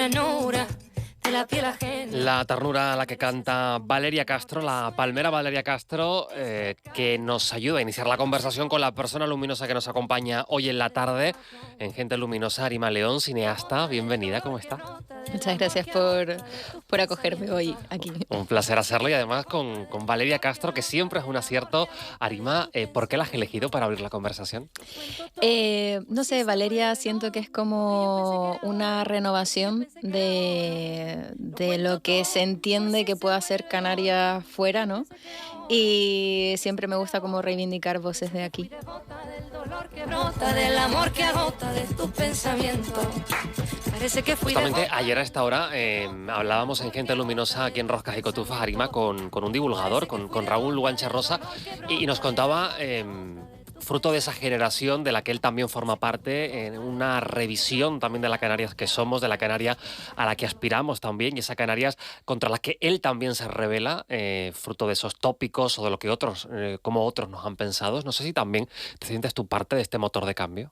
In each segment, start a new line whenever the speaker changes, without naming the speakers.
llanura de la piel ajena.
La ternura a la que canta Valeria Castro, la palmera Valeria Castro, que nos ayuda a iniciar la conversación con la persona luminosa que nos acompaña hoy en la tarde en Gente Luminosa, Arima León, cineasta. Bienvenida, ¿cómo está?
Muchas gracias por acogerme hoy aquí.
Un placer hacerlo y además con Valeria Castro, que siempre es un acierto. Arima, ¿por qué la has elegido para abrir la conversación?
No sé, Valeria, siento que es como una renovación de lo que se entiende que puede hacer Canarias fuera, ¿no? Y siempre me gusta como reivindicar voces de aquí.
Del amor que agota de tus pensamientos. Parece que fui
Justamente ayer a esta hora hablábamos en Gente Luminosa aquí en Roscas y Cotufas, Arima, con un divulgador, con Raúl Luanche Rosa, y nos contaba, fruto de esa generación de la que él también forma parte, en una revisión también de la Canarias que somos, de la Canaria a la que aspiramos también, y esa Canarias contra la que él también se revela, fruto de esos tópicos o de lo que otros, como otros nos han pensado. No sé si también te sientes tú parte de este motor de cambio.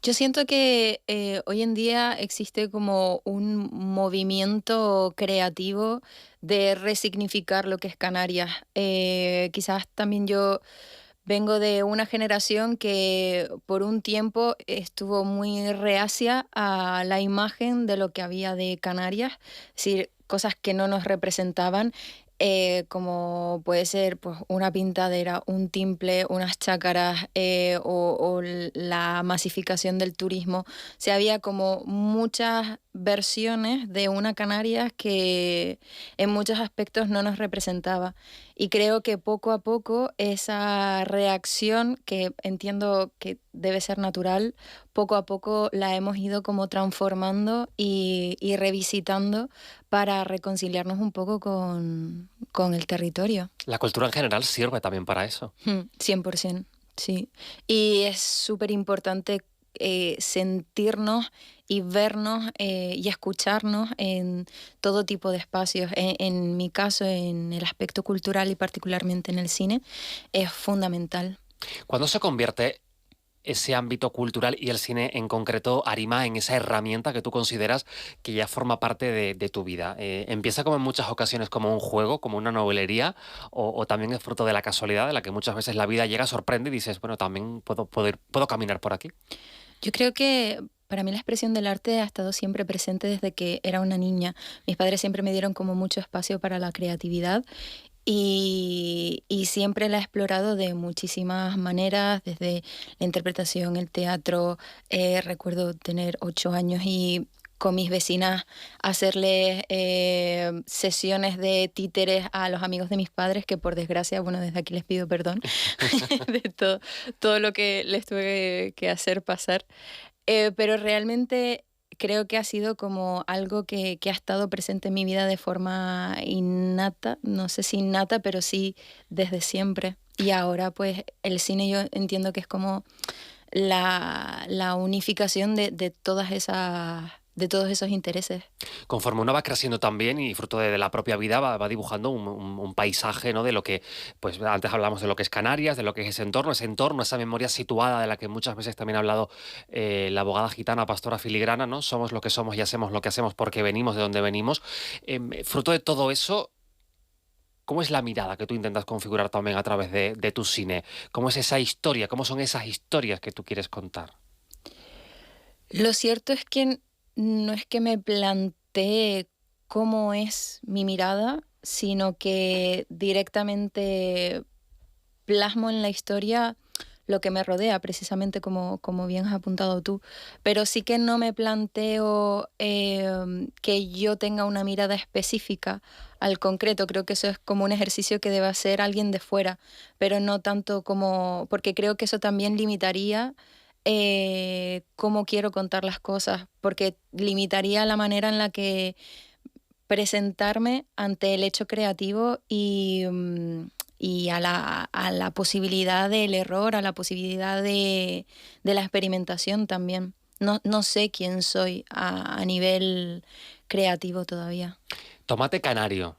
Yo siento que hoy en día existe como un movimiento creativo de resignificar lo que es Canarias. Quizás también yo vengo de una generación que por un tiempo estuvo muy reacia a la imagen de lo que había de Canarias, es decir, cosas que no nos representaban. Como puede ser pues, una pintadera, un timple, unas chácaras o la masificación del turismo. O sea, había como muchas versiones de una Canarias que en muchos aspectos no nos representaba. Y creo que poco a poco esa reacción, que entiendo que debe ser natural, poco a poco la hemos ido como transformando y revisitando para reconciliarnos un poco con el territorio.
La cultura en general sirve también para eso.
100%, sí. Y es súper importante sentirnos y vernos y escucharnos en todo tipo de espacios. En mi caso, en el aspecto cultural y particularmente en el cine, es fundamental.
¿Cuándo se convierte ese ámbito cultural y el cine en concreto, Arima, en esa herramienta que tú consideras que ya forma parte de tu vida? ¿Empieza como en muchas ocasiones como un juego, como una novelería, o también es fruto de la casualidad, de la que muchas veces la vida llega, sorprende y dices, bueno, también puedo caminar por aquí?
Yo creo que para mí la expresión del arte ha estado siempre presente desde que era una niña. Mis padres siempre me dieron como mucho espacio para la creatividad y siempre la he explorado de muchísimas maneras, desde la interpretación, el teatro. Recuerdo tener 8 años y con mis vecinas hacerles sesiones de títeres a los amigos de mis padres, que por desgracia, bueno, desde aquí les pido perdón de todo lo que les tuve que hacer pasar. Pero realmente creo que ha sido como algo que ha estado presente en mi vida de forma innata, no sé si innata, pero sí desde siempre. Y ahora pues el cine yo entiendo que es como la unificación de todas esas, de todos esos intereses.
Conforme uno va creciendo también y fruto de la propia vida va dibujando un paisaje, ¿no? De lo que, pues antes hablamos de lo que es Canarias, de lo que es ese entorno, esa memoria situada de la que muchas veces también ha hablado la abogada gitana Pastora Filigrana, ¿no? Somos lo que somos y hacemos lo que hacemos porque venimos de donde venimos. Fruto de todo eso, ¿cómo es la mirada que tú intentas configurar también a través de tu cine? ¿Cómo es esa historia? ¿Cómo son esas historias que tú quieres contar?
Lo cierto es que no es que me plantee cómo es mi mirada, sino que directamente plasmo en la historia lo que me rodea, precisamente como bien has apuntado tú. Pero sí que no me planteo que yo tenga una mirada específica al concreto. Creo que eso es como un ejercicio que debe hacer alguien de fuera, pero no tanto como, porque creo que eso también limitaría cómo quiero contar las cosas, porque limitaría la manera en la que presentarme ante el hecho creativo y a la posibilidad del error, a la posibilidad de la experimentación también. No sé quién soy a nivel creativo todavía.
Tomate canario,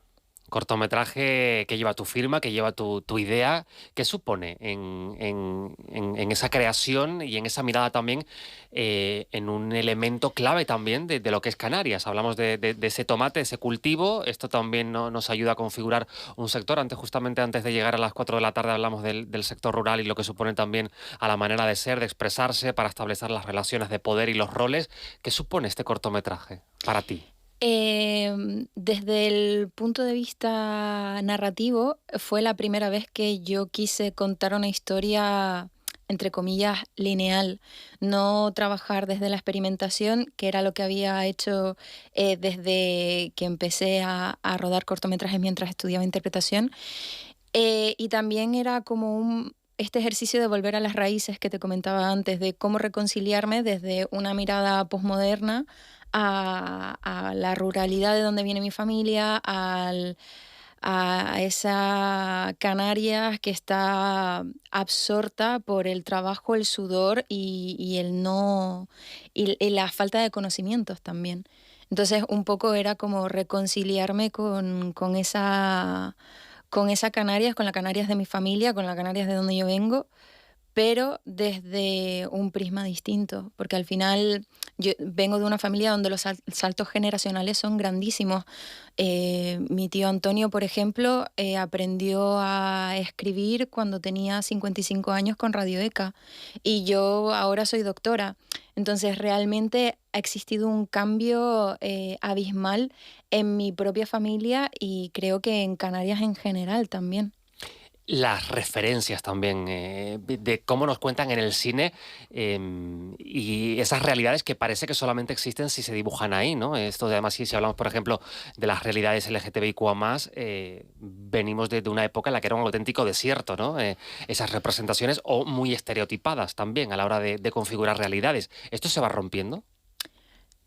Cortometraje que lleva tu firma, que lleva tu idea. ¿Qué supone en esa creación y en esa mirada también en un elemento clave también de lo que es Canarias? Hablamos de ese tomate, ese cultivo. Esto también nos ayuda a configurar un sector. Justamente antes de llegar a las 4 de la tarde hablamos del sector rural y lo que supone también a la manera de ser, de expresarse, para establecer las relaciones de poder y los roles. ¿Qué supone este cortometraje para ti?
Desde el punto de vista narrativo, fue la primera vez que yo quise contar una historia, entre comillas, lineal, no trabajar desde la experimentación, que era lo que había hecho desde que empecé a rodar cortometrajes mientras estudiaba interpretación. Y también era como este ejercicio de volver a las raíces que te comentaba antes, de cómo reconciliarme desde una mirada posmoderna a la ruralidad de donde viene mi familia, a esa Canarias que está absorta por el trabajo, el sudor y el no, y la falta de conocimientos también. Entonces, un poco era como reconciliarme con esa Canarias, con la Canarias de mi familia, con la Canarias de donde yo vengo, pero desde un prisma distinto, porque al final yo vengo de una familia donde los saltos generacionales son grandísimos. Mi tío Antonio, por ejemplo, aprendió a escribir cuando tenía 55 años con Radio ECA y yo ahora soy doctora. Entonces realmente ha existido un cambio abismal en mi propia familia y creo que en Canarias en general también.
Las referencias también de cómo nos cuentan en el cine y esas realidades que parece que solamente existen si se dibujan ahí, ¿no? Esto además, si hablamos, por ejemplo, de las realidades LGTBIQA+, venimos de una época en la que era un auténtico desierto, ¿no? Esas representaciones o muy estereotipadas también a la hora de configurar realidades. ¿Esto se va rompiendo?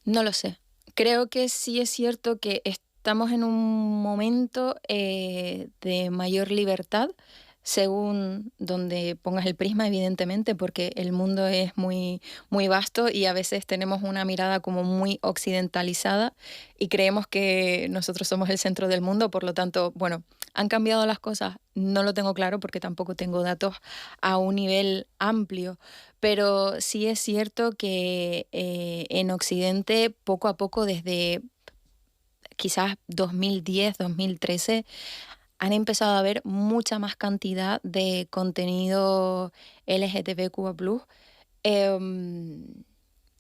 No lo sé. Creo que sí es cierto que estamos en un momento de mayor libertad, según donde pongas el prisma, evidentemente, porque el mundo es muy, muy vasto y a veces tenemos una mirada como muy occidentalizada y creemos que nosotros somos el centro del mundo, por lo tanto, bueno, han cambiado las cosas. No lo tengo claro porque tampoco tengo datos a un nivel amplio, pero sí es cierto que en Occidente, poco a poco, desde quizás 2010, 2013, han empezado a haber mucha más cantidad de contenido LGTBQ+. Em,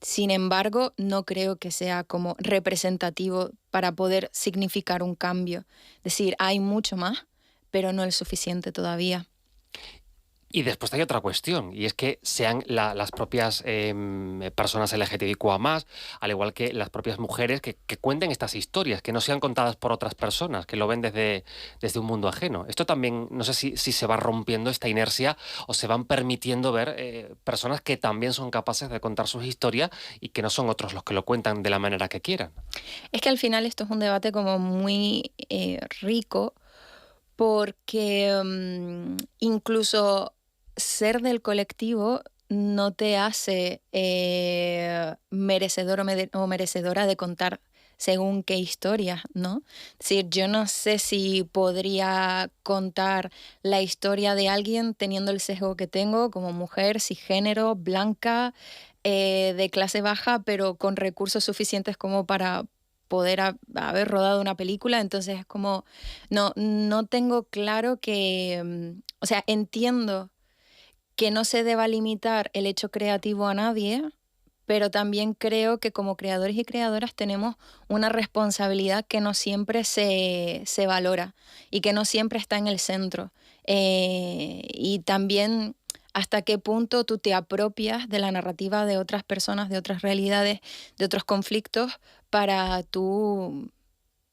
Sin embargo, no creo que sea como representativo para poder significar un cambio. Es decir, hay mucho más, pero no es suficiente todavía.
Y después hay otra cuestión, y es que sean las propias personas LGTBIQA+, al igual que las propias mujeres, que cuenten estas historias, que no sean contadas por otras personas, que lo ven desde un mundo ajeno. Esto también, no sé si se va rompiendo esta inercia o se van permitiendo ver personas que también son capaces de contar sus historias y que no son otros los que lo cuentan de la manera que quieran.
Es que al final esto es un debate como muy rico porque incluso ser del colectivo no te hace merecedor o merecedora de contar según qué historias, ¿no? Es decir, yo no sé si podría contar la historia de alguien teniendo el sesgo que tengo como mujer, cisgénero, blanca, de clase baja, pero con recursos suficientes como para poder haber rodado una película. Entonces es como, no tengo claro que, o sea, entiendo que no se deba limitar el hecho creativo a nadie, pero también creo que como creadores y creadoras tenemos una responsabilidad que no siempre se valora y que no siempre está en el centro. Y también hasta qué punto tú te apropias de la narrativa de otras personas, de otras realidades, de otros conflictos, para tú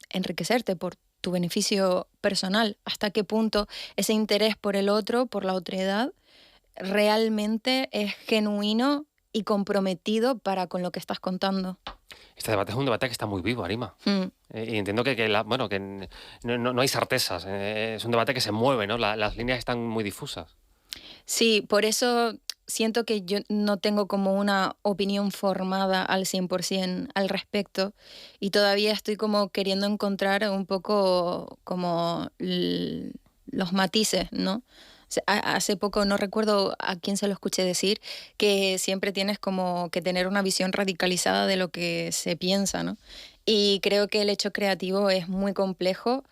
enriquecerte por tu beneficio personal. Hasta qué punto ese interés por el otro, por la otredad, realmente es genuino y comprometido para con lo que estás contando.
Este debate es un debate que está muy vivo, Arima.
Mm.
Y entiendo bueno, que no hay certezas. Es un debate que se mueve, ¿no? Las líneas están muy difusas.
Sí, por eso siento que yo no tengo como una opinión formada al 100% al respecto y todavía estoy como queriendo encontrar un poco como los matices, ¿no? Hace poco, no recuerdo a quién se lo escuché decir, que siempre tienes como que tener una visión radicalizada de lo que se piensa, ¿no? Y creo que el hecho creativo es muy complejo.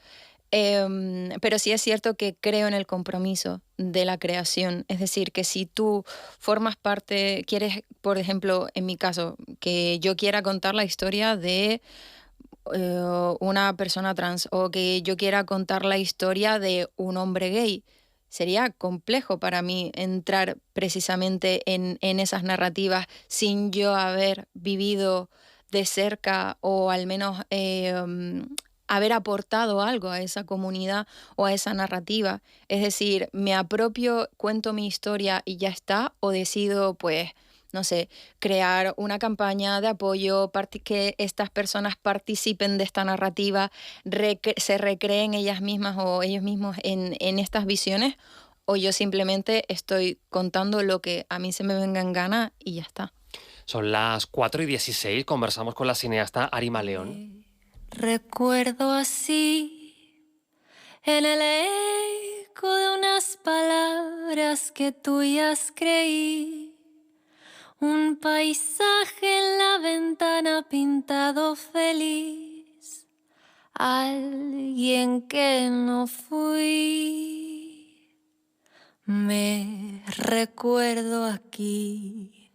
Pero sí es cierto que creo en el compromiso de la creación. Es decir, que si tú formas parte, quieres, por ejemplo, en mi caso, que yo quiera contar la historia de una persona trans o que yo quiera contar la historia de un hombre gay, sería complejo para mí entrar precisamente en esas narrativas sin yo haber vivido de cerca o al menos haber aportado algo a esa comunidad o a esa narrativa. Es decir, me apropio, cuento mi historia y ya está, o decido, pues, no sé, crear una campaña de apoyo, que estas personas participen de esta narrativa, se recreen ellas mismas o ellos mismos en estas visiones, o yo simplemente estoy contando lo que a mí se me venga en gana y ya está.
Son las 4:16, conversamos con la cineasta Arima León.
Recuerdo así, en el eco de unas palabras que tuyas creí, un paisaje en la ventana pintado feliz, alguien que no fui. Me recuerdo aquí,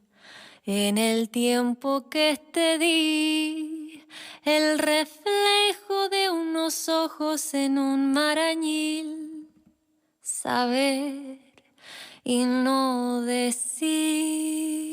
en el tiempo que te di, el reflejo de unos ojos en un marañil, saber y no decir.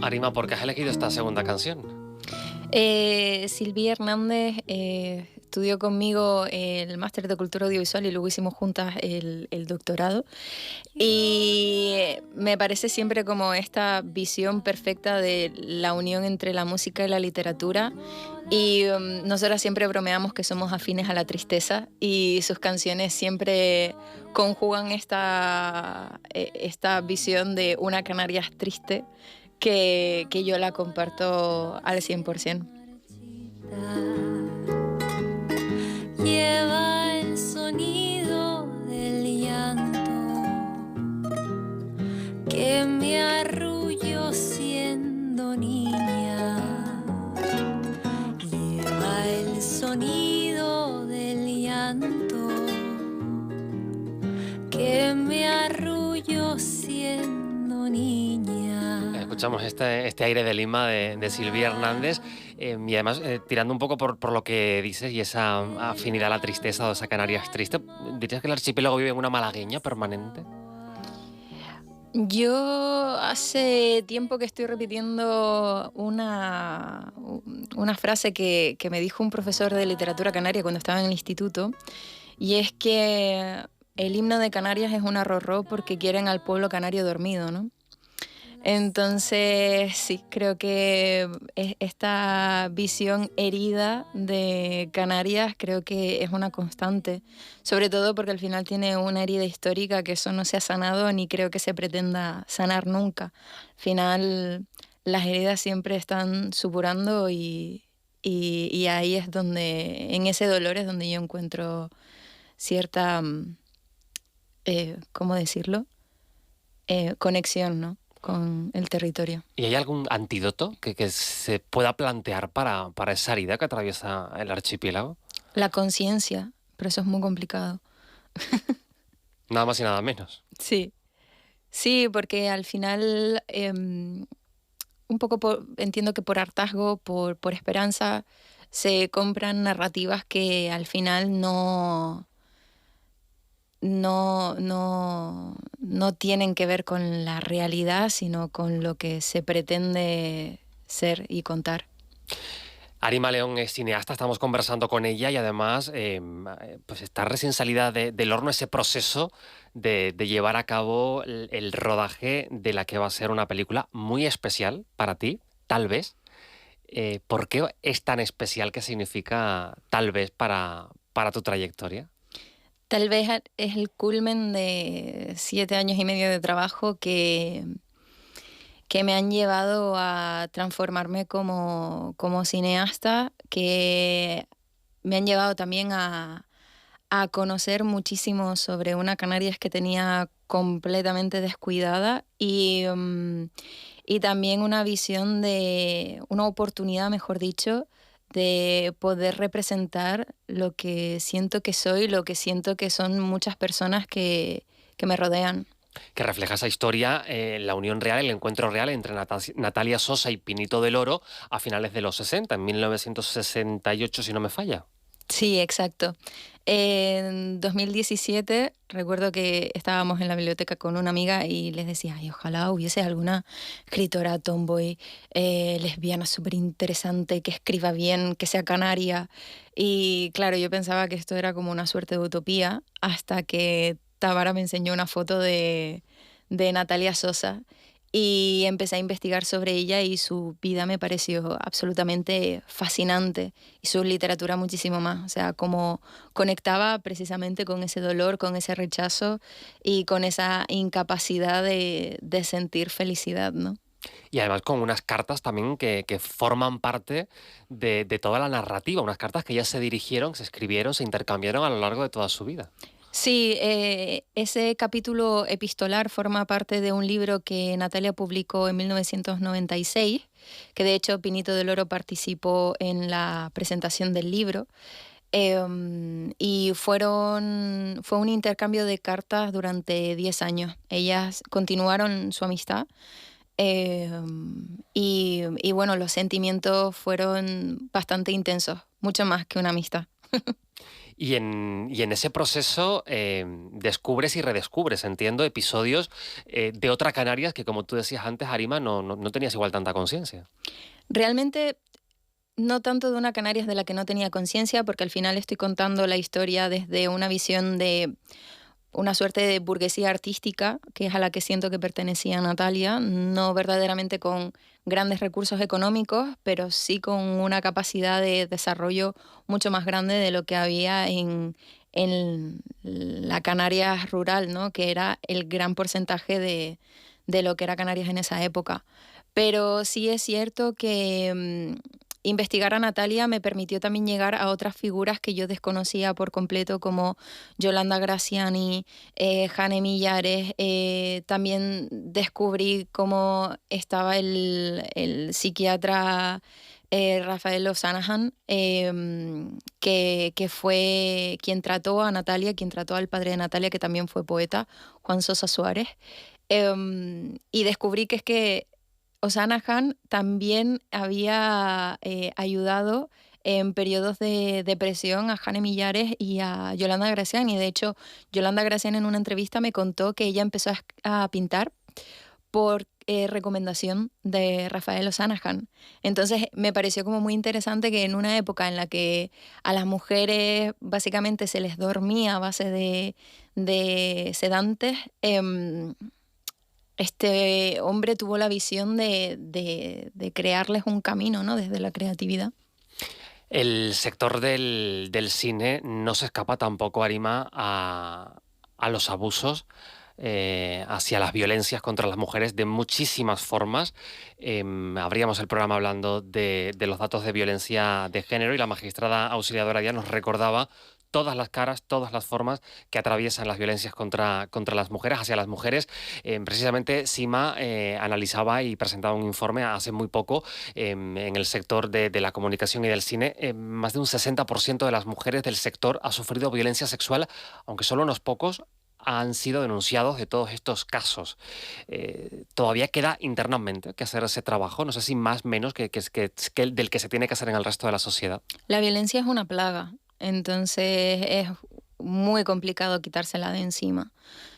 Arima, ¿por qué has elegido esta segunda canción?
Silvia Hernández estudió conmigo el máster de cultura audiovisual y luego hicimos juntas el doctorado. Y me parece siempre como esta visión perfecta de la unión entre la música y la literatura. Y nosotras siempre bromeamos que somos afines a la tristeza y sus canciones siempre conjugan esta visión de una Canarias triste que yo la comparto al 100%.
Lleva el sonido del llanto que me arrulló siendo niña. Lleva el sonido del llanto que me arrulló siendo niña.
Escuchamos este aire de Lima de Silvia Hernández y además tirando un poco por lo que dices y esa afinidad a la tristeza o esa Canarias triste, ¿dirías que el archipiélago vive en una malagueña permanente?
Yo hace tiempo que estoy repitiendo una frase que me dijo un profesor de literatura canaria cuando estaba en el instituto, y es que el himno de Canarias es una rorró porque quieren al pueblo canario dormido, ¿no? Entonces, sí, creo que esta visión herida de Canarias creo que es una constante, sobre todo porque al final tiene una herida histórica que eso no se ha sanado ni creo que se pretenda sanar nunca. Al final, las heridas siempre están supurando y ahí es donde, en ese dolor es donde yo encuentro cierta, ¿cómo decirlo? Conexión, ¿no?, con el territorio.
¿Y hay algún antídoto que se pueda plantear para esa herida que atraviesa el archipiélago?
La conciencia, pero eso es muy complicado.
Nada más y nada menos.
Sí, sí, porque al final un poco entiendo que por hartazgo, por esperanza, se compran narrativas que al final no tienen que ver con la realidad, sino con lo que se pretende ser y contar.
Arima León es cineasta, estamos conversando con ella y además pues está recién salida del horno ese proceso de llevar a cabo el rodaje de la que va a ser una película muy especial para ti, tal vez. ¿Por qué es tan especial? ¿Qué significa tal vez para tu trayectoria?
Tal vez es el culmen de 7 años y medio de trabajo que me han llevado a transformarme como cineasta, que me han llevado también a conocer muchísimo sobre una Canarias que tenía completamente descuidada y también una visión de, una oportunidad, mejor dicho, de poder representar lo que siento que soy, lo que siento que son muchas personas que me rodean.
Que refleja esa historia, la unión real, el encuentro real entre Natalia Sosa y Pinito del Oro a finales de los 60, en 1968, si no me falla.
Sí, exacto. En 2017 recuerdo que estábamos en la biblioteca con una amiga y les decía, ay, ojalá hubiese alguna escritora tomboy, lesbiana súper interesante, que escriba bien, que sea canaria. Y claro, yo pensaba que esto era como una suerte de utopía hasta que Tamara me enseñó una foto de Natalia Sosa y empecé a investigar sobre ella y su vida me pareció absolutamente fascinante y su literatura muchísimo más. O sea, como conectaba precisamente con ese dolor, con ese rechazo y con esa incapacidad de sentir felicidad, ¿no?
Y además con unas cartas también que forman parte de toda la narrativa, unas cartas que ya se dirigieron, se escribieron, se intercambiaron a lo largo de toda su vida.
Sí, ese capítulo epistolar forma parte de un libro que Natalia publicó en 1996, que de hecho Pinito del Oro participó en la presentación del libro. Y fue un intercambio de cartas durante 10 años. Ellas continuaron su amistad y bueno, los sentimientos fueron bastante intensos, mucho más que una amistad.
Y en ese proceso descubres y redescubres, entiendo, episodios de otra Canarias que, como tú decías antes, Arima, no tenías igual tanta conciencia.
Realmente no tanto de una Canarias de la que no tenía conciencia, porque al final estoy contando la historia desde una visión de una suerte de burguesía artística, que es a la que siento que pertenecía Natalia, no verdaderamente con grandes recursos económicos, pero sí con una capacidad de desarrollo mucho más grande de lo que había en la Canarias rural, ¿no? Que era el gran porcentaje de lo que era Canarias en esa época. Pero sí es cierto que investigar a Natalia me permitió también llegar a otras figuras que yo desconocía por completo, como Yolanda Graciani, Jane Millares. También descubrí cómo estaba el psiquiatra Rafael O'Sanahan, que fue quien trató a Natalia, quien trató al padre de Natalia, que también fue poeta, Juan Sosa Suárez. Y descubrí que es que O'Sanahan también había ayudado en periodos de depresión a Jane Millares y a Yolanda Graciani. De hecho, Yolanda Graciani en una entrevista me contó que ella empezó a pintar por recomendación de Rafael O'Sanahan. Entonces me pareció como muy interesante que en una época en la que a las mujeres básicamente se les dormía a base de sedantes, este hombre tuvo la visión de crearles un camino, ¿no? Desde la creatividad.
El sector del cine no se escapa tampoco, Arima, a los abusos, hacia las violencias contra las mujeres de muchísimas formas. Abríamos el programa hablando de los datos de violencia de género y la magistrada auxiliadora ya nos recordaba todas las caras, todas las formas que atraviesan las violencias contra las mujeres, hacia las mujeres. Precisamente Sima analizaba y presentaba un informe hace muy poco en el sector de la comunicación y del cine. Más de un 60% de las mujeres del sector ha sufrido violencia sexual, aunque solo unos pocos han sido denunciados de todos estos casos. Todavía queda internamente que hacer ese trabajo, no sé si más o menos que del que se tiene que hacer en el resto de la sociedad.
La violencia es una plaga, entonces es muy complicado quitársela de encima.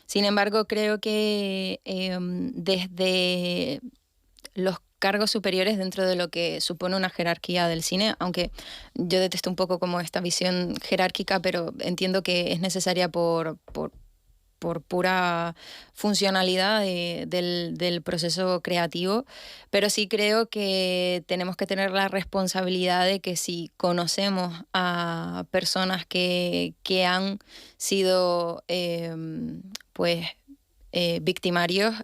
Sin embargo, creo que desde los cargos superiores dentro de lo que supone una jerarquía del cine, aunque yo detesto un poco como esta visión jerárquica, pero entiendo que es necesaria por pura funcionalidad del proceso creativo, pero sí creo que tenemos que tener la responsabilidad de que si conocemos a personas que han sido pues victimarios,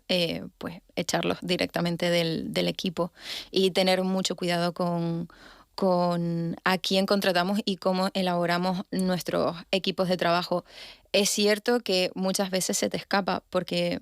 pues echarlos directamente del equipo y tener mucho cuidado con a quién contratamos y cómo elaboramos nuestros equipos de trabajo. Es cierto que muchas veces se te escapa porque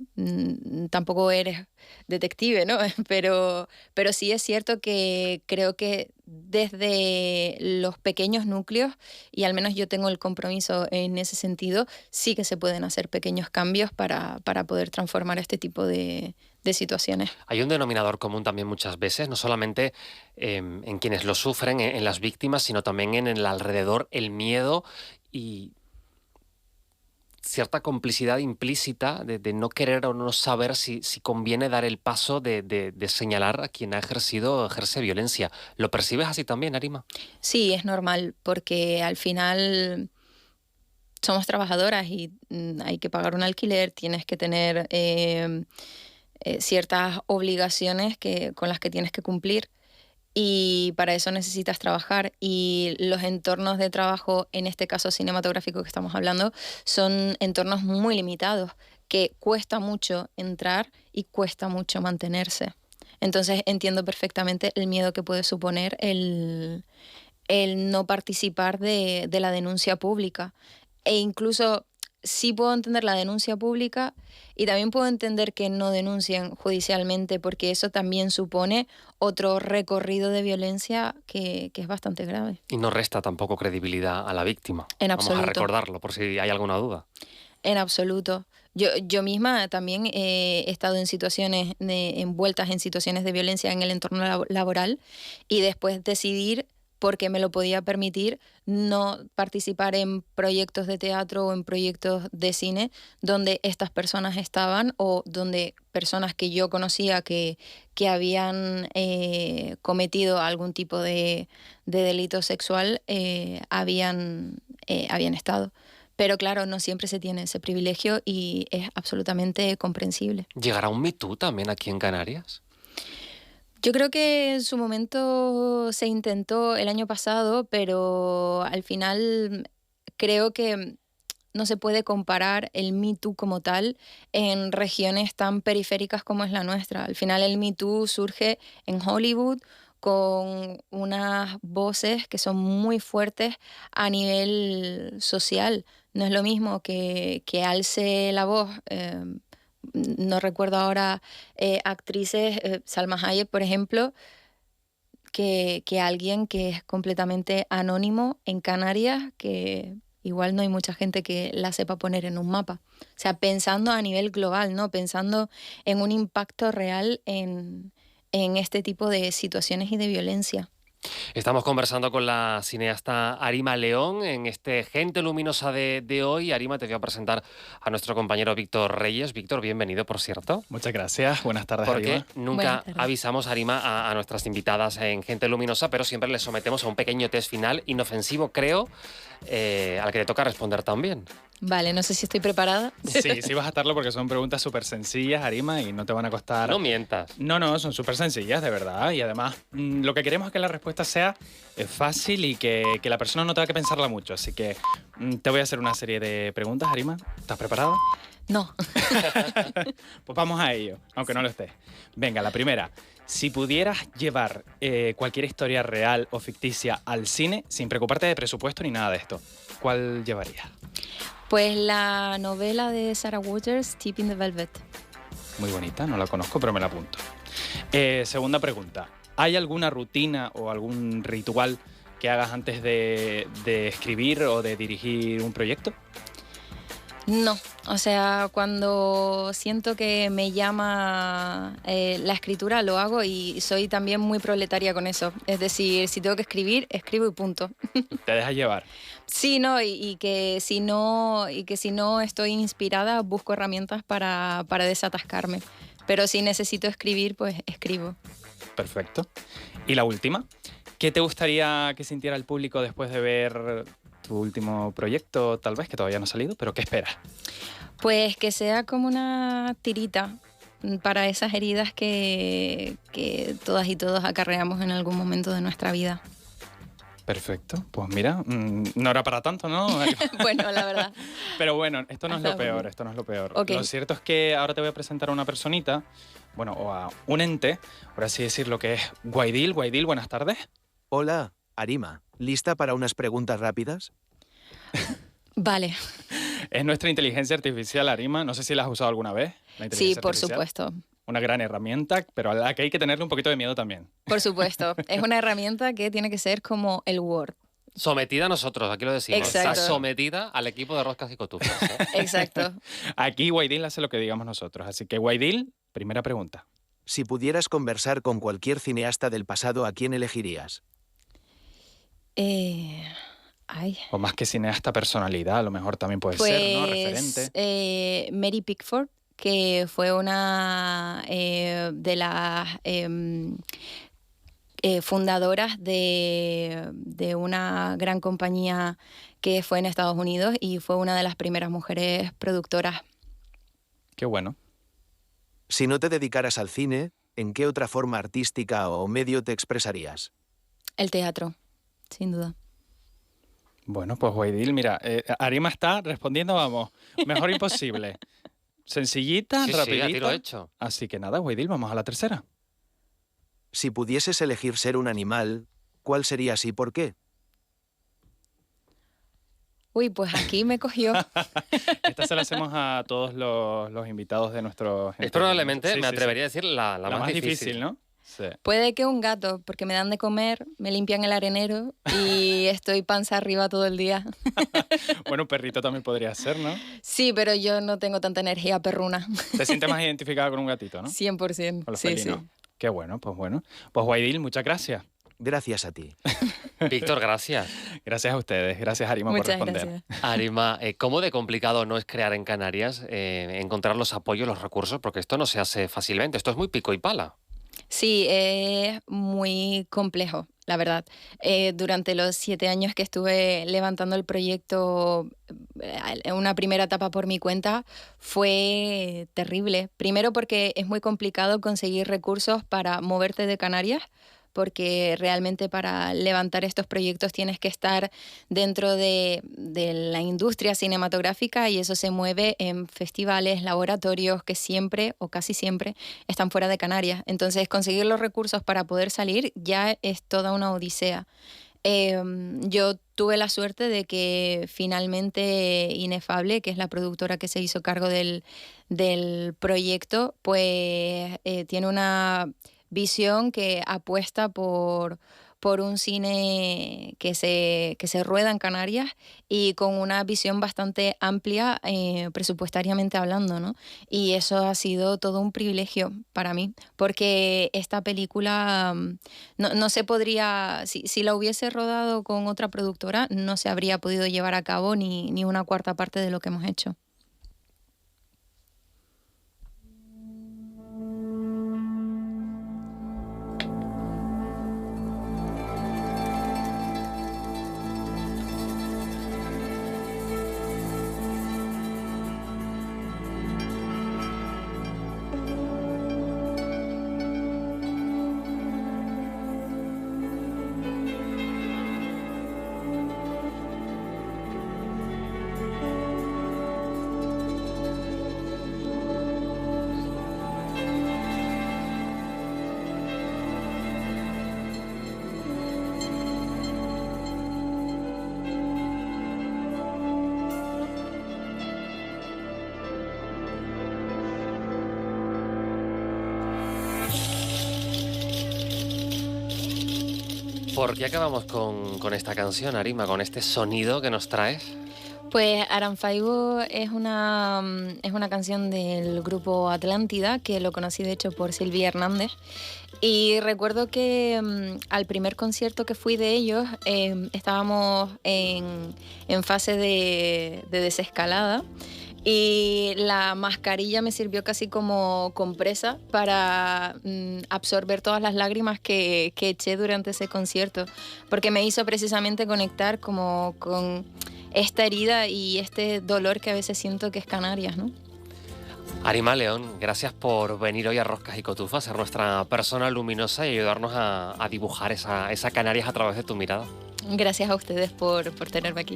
tampoco eres detective, ¿no? Pero sí es cierto que creo que desde los pequeños núcleos, y al menos yo tengo el compromiso en ese sentido, sí que se pueden hacer pequeños cambios para poder transformar este tipo de situaciones.
Hay un denominador común también muchas veces, no solamente en quienes lo sufren, en las víctimas, sino también en el alrededor, el miedo y cierta complicidad implícita de no querer o no saber si conviene dar el paso de señalar a quien ejerce violencia. ¿Lo percibes así también, Arima?
Sí, es normal, porque al final somos trabajadoras y hay que pagar un alquiler, tienes que tener ciertas obligaciones con las que tienes que cumplir. Y para eso necesitas trabajar, y los entornos de trabajo, en este caso cinematográfico que estamos hablando, son entornos muy limitados, que cuesta mucho entrar y cuesta mucho mantenerse. Entonces entiendo perfectamente el miedo que puede suponer el no participar de la denuncia pública. E incluso sí puedo entender la denuncia pública y también puedo entender que no denuncien judicialmente, porque eso también supone otro recorrido de violencia que es bastante grave.
Y no resta tampoco credibilidad a la víctima.
En
Vamos
absoluto.
a recordarlo por si hay alguna duda.
En absoluto. Yo misma también he estado en situaciones, envueltas en situaciones de violencia en el entorno laboral, y después decidir, porque me lo podía permitir, no participar en proyectos de teatro o en proyectos de cine donde estas personas estaban, o donde personas que yo conocía que habían cometido algún tipo de delito sexual habían estado. Pero claro, no siempre se tiene ese privilegio y es absolutamente comprensible.
¿Llegará un Me Too también aquí en Canarias?
Yo creo que en su momento se intentó el año pasado, pero al final creo que no se puede comparar el Me Too como tal en regiones tan periféricas como es la nuestra. Al final el Me Too surge en Hollywood con unas voces que son muy fuertes a nivel social. No es lo mismo que alce la voz, no recuerdo ahora actrices, Salma Hayek, por ejemplo, que alguien que es completamente anónimo en Canarias, que igual no hay mucha gente que la sepa poner en un mapa. O sea, pensando a nivel global, ¿no? Pensando en un impacto real en este tipo de situaciones y de violencia.
Estamos conversando con la cineasta Arima León en este Gente Luminosa de hoy. Arima, te voy a presentar a nuestro compañero Víctor Reyes. Víctor, bienvenido, por cierto.
Muchas gracias. Buenas tardes,
Porque
Arima.
nunca avisamos, Arima, a nuestras invitadas en Gente Luminosa, pero siempre les sometemos a un pequeño test final, inofensivo, creo, al que te toca responder también.
Vale, no sé si estoy preparada.
Sí vas a estarlo, porque son preguntas súper sencillas, Arima, y no te van a costar...
No mientas.
No, son súper sencillas, de verdad. Y además, lo que queremos es que la respuesta sea fácil y que la persona no tenga que pensarla mucho. Así que te voy a hacer una serie de preguntas, Arima. ¿Estás preparada?
No.
Pues vamos a ello, aunque no lo estés. Venga, la primera. Si pudieras llevar cualquier historia real o ficticia al cine, sin preocuparte de presupuesto ni nada de esto, ¿cuál llevarías?
Pues la novela de Sarah Waters, Deep in the Velvet.
Muy bonita, no la conozco, pero me la apunto. Segunda pregunta. ¿Hay alguna rutina o algún ritual que hagas antes de escribir o de dirigir un proyecto?
No, o sea, cuando siento que me llama la escritura, lo hago y soy también muy proletaria con eso. Es decir, si tengo que escribir, escribo y punto.
Te dejas llevar.
Sí, no, y que si no estoy inspirada, busco herramientas para desatascarme. Pero si necesito escribir, pues escribo.
Perfecto. Y la última, ¿qué te gustaría que sintiera el público después de ver tu último proyecto, tal vez, que todavía no ha salido, pero qué esperas?
Pues que sea como una tirita para esas heridas que todas y todos acarreamos en algún momento de nuestra vida.
Perfecto. Pues mira, no era para tanto, ¿no?
Bueno, la verdad.
Pero bueno, esto no es lo
Hasta
peor,
luego.
esto no es lo peor.
Ok.
Lo cierto es que ahora te voy a presentar a una personita, bueno, o a un ente, por así decirlo, que es Guaidil. Guaidil, buenas tardes.
Hola, Arima. ¿Lista para unas preguntas rápidas?
Vale,
Es nuestra inteligencia artificial, Arima. No sé si la has usado alguna vez. La
sí,
inteligencia
por
artificial.
supuesto.
Una gran herramienta, pero a la que hay que tenerle un poquito de miedo también.
Por supuesto. Es una herramienta que tiene que ser como el Word.
Sometida a nosotros, aquí lo decimos.
Exacto.
Está sometida al equipo de Roscas y Cotufas. ¿eh?
Exacto.
Aquí Guaidil hace lo que digamos nosotros. Así que Guaidil, primera pregunta.
Si pudieras conversar con cualquier cineasta del pasado, ¿a quién elegirías?
Ay.
O más que cineasta, personalidad, a lo mejor también puede ser, ¿no? Referente.
Mary Pickford, que fue una de las fundadoras de una gran compañía que fue en Estados Unidos y fue una de las primeras mujeres productoras.
Qué bueno.
Si no te dedicaras al cine, ¿en qué otra forma artística o medio te expresarías?
El teatro, sin duda.
Bueno, pues Guaidil, mira, Arima está respondiendo, vamos, mejor imposible. Sencillita,
Sí, sí, a tiro
rapidita.
hecho.
Así que nada, Guaidil, vamos a la tercera.
Si pudieses elegir ser un animal, ¿cuál serías y por qué?
Uy, pues aquí me cogió.
Esta se la hacemos a todos los invitados de nuestro...
Es probablemente,
Sí,
me
sí,
atrevería
sí.
a decir, la
La
más difícil.
¿no? Sí.
Puede que un gato, porque me dan de comer, me limpian el arenero y estoy panza arriba todo el día.
Bueno, perrito también podría ser, ¿no?
Sí, pero yo no tengo tanta energía perruna.
Te sientes más identificada con un gatito, ¿no?
100%.
Con los
Sí,
felinos.
sí.
Qué bueno, pues bueno. Pues Guaidil, muchas gracias.
Gracias a ti.
Víctor, gracias.
Gracias a ustedes. Gracias, Arima, por
Muchas
responder.
gracias.
Arima, ¿cómo de complicado no es crear en Canarias, encontrar los apoyos, los recursos? Porque esto no se hace fácilmente, esto es muy pico y pala.
Sí, es muy complejo, la verdad. Durante los 7 años que estuve levantando el proyecto, en una primera etapa por mi cuenta, fue terrible. Primero porque es muy complicado conseguir recursos para moverte de Canarias, porque realmente para levantar estos proyectos tienes que estar dentro de la industria cinematográfica y eso se mueve en festivales, laboratorios que siempre o casi siempre están fuera de Canarias. Entonces conseguir los recursos para poder salir ya es toda una odisea. Yo tuve la suerte de que finalmente Inefable, que es la productora que se hizo cargo del proyecto, pues tiene una visión que apuesta por un cine que se rueda en Canarias y con una visión bastante amplia presupuestariamente hablando, ¿no? Y eso ha sido todo un privilegio para mí, porque esta película no se podría, si la hubiese rodado con otra productora, no se habría podido llevar a cabo ni una cuarta parte de lo que hemos hecho.
¿Por qué acabamos con esta canción, Arima, con este sonido que nos traes?
Pues Aranfaigo es una canción del grupo Atlántida, que lo conocí de hecho por Silvia Hernández. Y recuerdo que al primer concierto que fui de ellos estábamos en fase de desescalada. Y la mascarilla me sirvió casi como compresa para absorber todas las lágrimas que eché durante ese concierto, porque me hizo precisamente conectar como con esta herida y este dolor que a veces siento que es Canarias, ¿no?
Arima León, gracias por venir hoy a Roscas y Cotufas, ser nuestra persona luminosa y ayudarnos a dibujar esa Canarias a través de tu mirada.
Gracias a ustedes por tenerme aquí.